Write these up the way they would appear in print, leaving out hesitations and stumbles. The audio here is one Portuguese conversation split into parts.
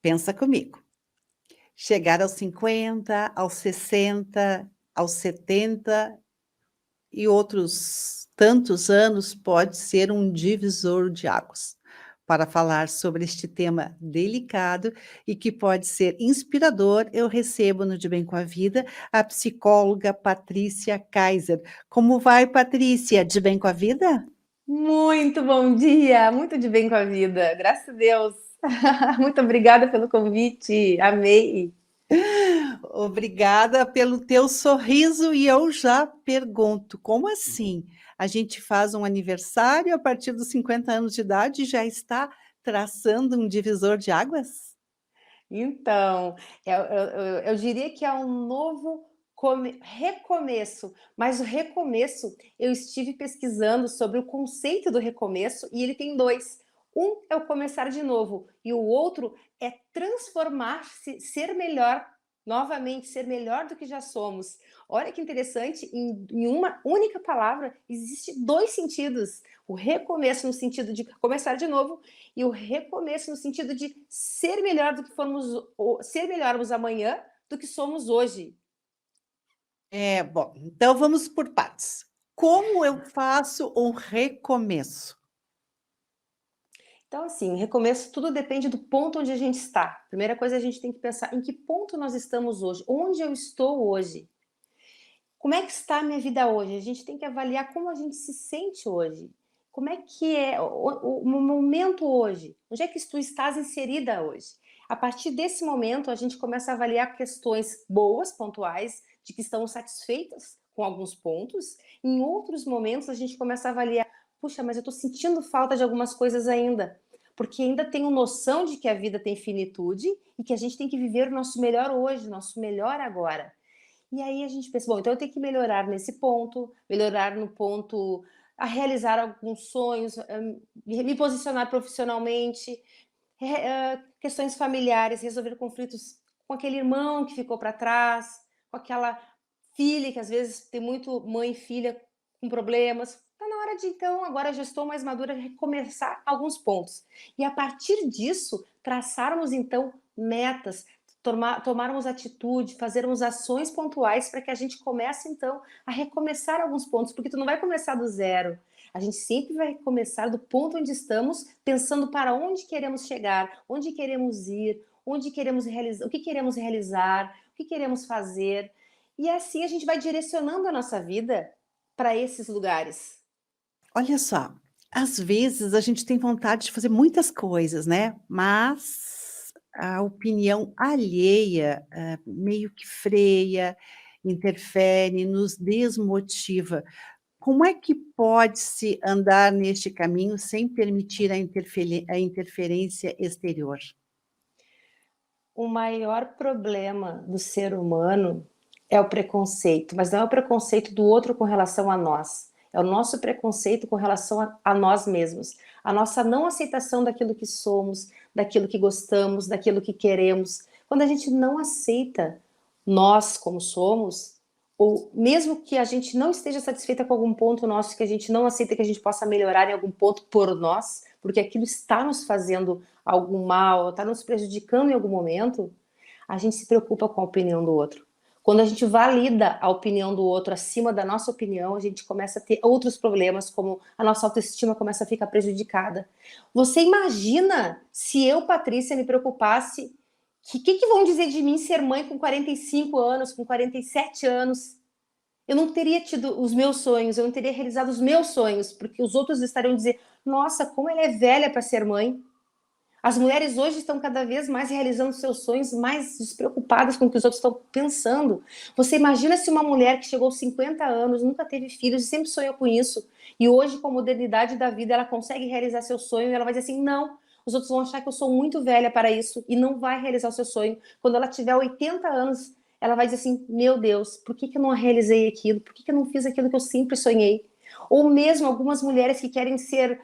Pensa comigo. Chegar aos 50, aos 60, aos 70 e outros tantos anos pode ser um divisor de águas. Para falar sobre este tema delicado e que pode ser inspirador, eu recebo no De Bem com a Vida a psicóloga Patrícia Kaiser. Como vai, Patrícia? De bem com a vida? Muito bom dia, muito de bem com a vida, graças a Deus. Muito obrigada pelo convite, amei. Obrigada pelo teu sorriso e eu já pergunto, como assim? A gente faz um aniversário a partir dos 50 anos de idade e já está traçando um divisor de águas? Então, eu diria que é um novo recomeço, mas o recomeço, eu estive pesquisando sobre o conceito do recomeço e ele tem dois. Um é o começar de novo e o outro é transformar-se, ser melhor, novamente, ser melhor do que já somos. Olha que interessante, em uma única palavra existe dois sentidos. O recomeço no sentido de começar de novo e o recomeço no sentido de ser melhor do que fomos, ser melhormos amanhã do que somos hoje. Bom, então vamos por partes. Como eu faço um recomeço? Então, assim, recomeço, tudo depende do ponto onde a gente está. Primeira coisa, a gente tem que pensar em que ponto nós estamos hoje, onde eu estou hoje. Como é que está a minha vida hoje? A gente tem que avaliar como a gente se sente hoje. Como é que é o momento hoje? Onde é que tu estás inserida hoje? A partir desse momento, a gente começa a avaliar questões boas, pontuais, de que estamos satisfeitas com alguns pontos. Em outros momentos, a gente começa a avaliar, puxa, mas eu estou sentindo falta de algumas coisas ainda. Porque ainda tenho noção de que a vida tem finitude e que a gente tem que viver o nosso melhor hoje, o nosso melhor agora. E aí a gente pensa, bom, então eu tenho que melhorar nesse ponto, melhorar no ponto a realizar alguns sonhos, me posicionar profissionalmente, questões familiares, resolver conflitos com aquele irmão que ficou para trás, com aquela filha que às vezes tem muito mãe e filha com problemas. Está na hora de, então, agora já estou mais madura, recomeçar alguns pontos. E a partir disso, traçarmos, então, metas, tomarmos atitude, fazermos ações pontuais para que a gente comece, então, a recomeçar alguns pontos, porque tu não vai começar do zero. A gente sempre vai começar do ponto onde estamos, pensando para onde queremos chegar, onde queremos ir, onde queremos realizar, o que queremos fazer. E assim a gente vai direcionando a nossa vida para esses lugares. Olha só, às vezes a gente tem vontade de fazer muitas coisas, né, mas a opinião alheia, meio que freia, interfere, nos desmotiva. Como é que pode-se andar neste caminho sem permitir a interferência exterior? O maior problema do ser humano é o preconceito, mas não é o preconceito do outro com relação a nós. É o nosso preconceito com relação a nós mesmos. A nossa não aceitação daquilo que somos, daquilo que gostamos, daquilo que queremos. Quando a gente não aceita nós como somos, ou mesmo que a gente não esteja satisfeita com algum ponto nosso, que a gente não aceita que a gente possa melhorar em algum ponto por nós, porque aquilo está nos fazendo algum mal, está nos prejudicando em algum momento, a gente se preocupa com a opinião do outro. Quando a gente valida a opinião do outro acima da nossa opinião, a gente começa a ter outros problemas, como a nossa autoestima começa a ficar prejudicada. Você imagina se eu, Patrícia, me preocupasse que vão dizer de mim ser mãe com 45 anos, com 47 anos? Eu não teria tido os meus sonhos, eu não teria realizado os meus sonhos, porque os outros estariam dizendo, nossa, como ela é velha para ser mãe. As mulheres hoje estão cada vez mais realizando seus sonhos, mais despreocupadas com o que os outros estão pensando. Você imagina se uma mulher que chegou aos 50 anos, nunca teve filhos e sempre sonhou com isso, e hoje, com a modernidade da vida, ela consegue realizar seu sonho e ela vai dizer assim, não, os outros vão achar que eu sou muito velha para isso e não vai realizar o seu sonho. Quando ela tiver 80 anos, ela vai dizer assim, meu Deus, por que eu não realizei aquilo? Por que eu não fiz aquilo que eu sempre sonhei? Ou mesmo algumas mulheres que querem ser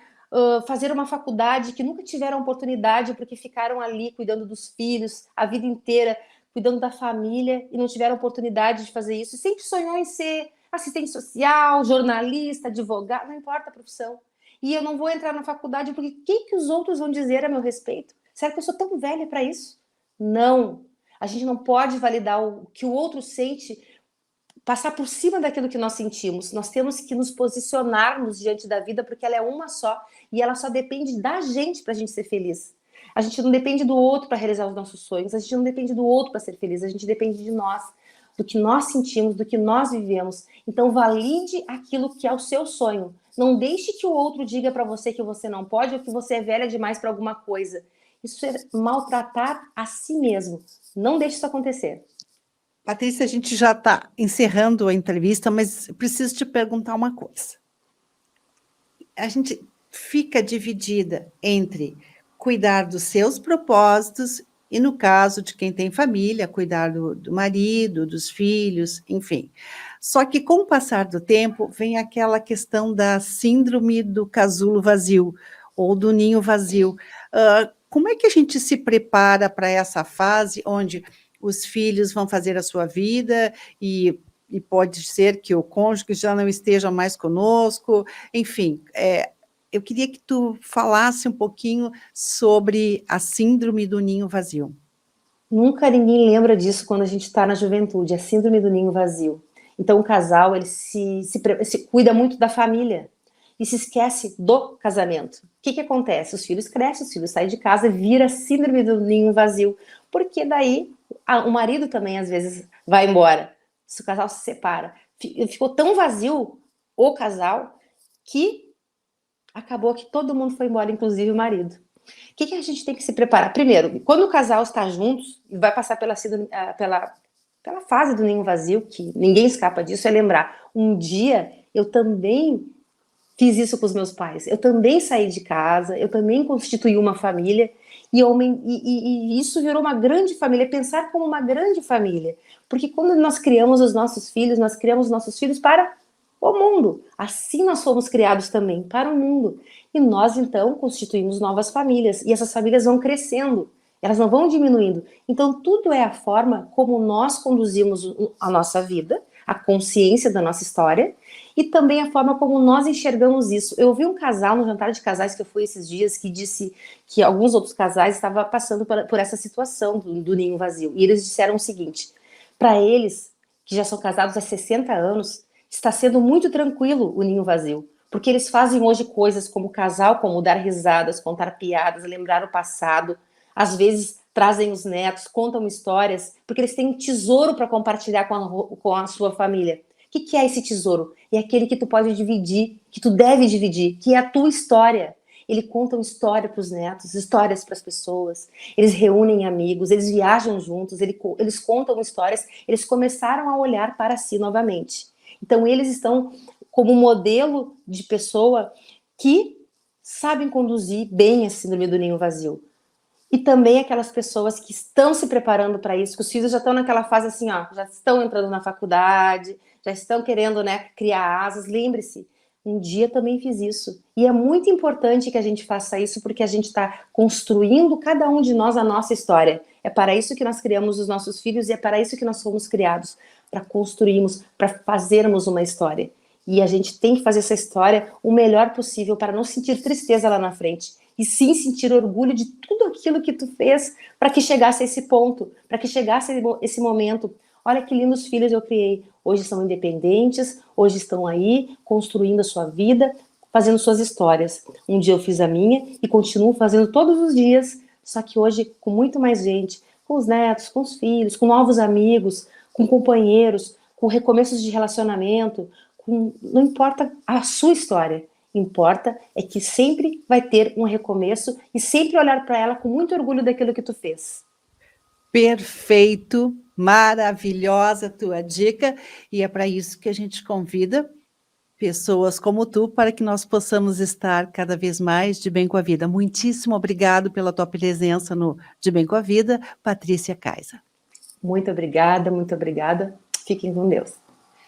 fazer uma faculdade, que nunca tiveram oportunidade porque ficaram ali cuidando dos filhos a vida inteira, cuidando da família e não tiveram oportunidade de fazer isso. Sempre sonhou em ser assistente social, jornalista, advogado, não importa a profissão. E eu não vou entrar na faculdade porque o que os outros vão dizer a meu respeito? Será que eu sou tão velha para isso? Não. A gente não pode validar o que o outro sente, passar por cima daquilo que nós sentimos. Nós temos que nos posicionarmos diante da vida, porque ela é uma só e ela só depende da gente para a gente ser feliz. A gente não depende do outro para realizar os nossos sonhos, a gente não depende do outro para ser feliz, a gente depende de nós, do que nós sentimos, do que nós vivemos. Então valide aquilo que é o seu sonho. Não deixe que o outro diga para você que você não pode ou que você é velha demais para alguma coisa. Isso é maltratar a si mesmo. Não deixe isso acontecer. Patrícia, a gente já está encerrando a entrevista, mas preciso te perguntar uma coisa. A gente fica dividida entre cuidar dos seus propósitos e, no caso de quem tem família, cuidar do marido, dos filhos, enfim. Só que, com o passar do tempo, vem aquela questão da síndrome do casulo vazio, ou do ninho vazio. Como é que a gente se prepara para essa fase onde os filhos vão fazer a sua vida e pode ser que o cônjuge já não esteja mais conosco, enfim, eu queria que tu falasse um pouquinho sobre a síndrome do ninho vazio. Nunca ninguém lembra disso quando a gente está na juventude, a síndrome do ninho vazio. Então o casal ele se cuida muito da família e se esquece do casamento. O que acontece? Os filhos crescem, os filhos saem de casa e vira síndrome do ninho vazio, porque daí o marido também às vezes vai embora, se o casal se separa. Ficou tão vazio o casal que acabou que todo mundo foi embora, inclusive o marido. O que a gente tem que se preparar? Primeiro, quando o casal está juntos e vai passar pela fase do ninho vazio, que ninguém escapa disso, é lembrar, um dia eu também fiz isso com os meus pais, eu também saí de casa, eu também constituí uma família, e isso virou uma grande família, pensar como uma grande família, porque quando nós criamos os nossos filhos, nós criamos os nossos filhos para o mundo, assim nós fomos criados também, para o mundo, e nós então constituímos novas famílias, e essas famílias vão crescendo, elas não vão diminuindo, então tudo é a forma como nós conduzimos a nossa vida, a consciência da nossa história, e também a forma como nós enxergamos isso. Eu ouvi um casal no jantar de casais que eu fui esses dias, que disse que alguns outros casais estavam passando por essa situação do ninho vazio, e eles disseram o seguinte, para eles, que já são casados há 60 anos, está sendo muito tranquilo o ninho vazio, porque eles fazem hoje coisas como casal, como dar risadas, contar piadas, lembrar o passado, às vezes trazem os netos, contam histórias, porque eles têm um tesouro para compartilhar com a sua família. O que é esse tesouro? É aquele que tu pode dividir, que tu deve dividir, que é a tua história. Eles contam história para os netos, histórias para as pessoas, eles reúnem amigos, eles viajam juntos, eles contam histórias, eles começaram a olhar para si novamente. Então, eles estão como modelo de pessoa que sabem conduzir bem a síndrome do ninho vazio. E também aquelas pessoas que estão se preparando para isso, que os filhos já estão naquela fase assim, ó, já estão entrando na faculdade, já estão querendo, né, criar asas. Lembre-se, um dia também fiz isso. E é muito importante que a gente faça isso, porque a gente está construindo, cada um de nós, a nossa história. É para isso que nós criamos os nossos filhos e é para isso que nós fomos criados, para construirmos, para fazermos uma história. E a gente tem que fazer essa história o melhor possível para não sentir tristeza lá na frente. E sim sentir orgulho de tudo aquilo que tu fez para que chegasse a esse ponto, para que chegasse a esse momento. Olha que lindos filhos eu criei. Hoje são independentes, hoje estão aí construindo a sua vida, fazendo suas histórias. Um dia eu fiz a minha e continuo fazendo todos os dias, só que hoje com muito mais gente, com os netos, com os filhos, com novos amigos, com companheiros, com recomeços de relacionamento, não importa a sua história, importa é que sempre vai ter um recomeço e sempre olhar para ela com muito orgulho daquilo que tu fez. Perfeito, maravilhosa a tua dica, e é para isso que a gente convida pessoas como tu, para que nós possamos estar cada vez mais de bem com a vida. Muitíssimo obrigado pela tua presença no De Bem com a Vida, Patrícia Kaisa. Muito obrigada, muito obrigada. Fiquem com Deus.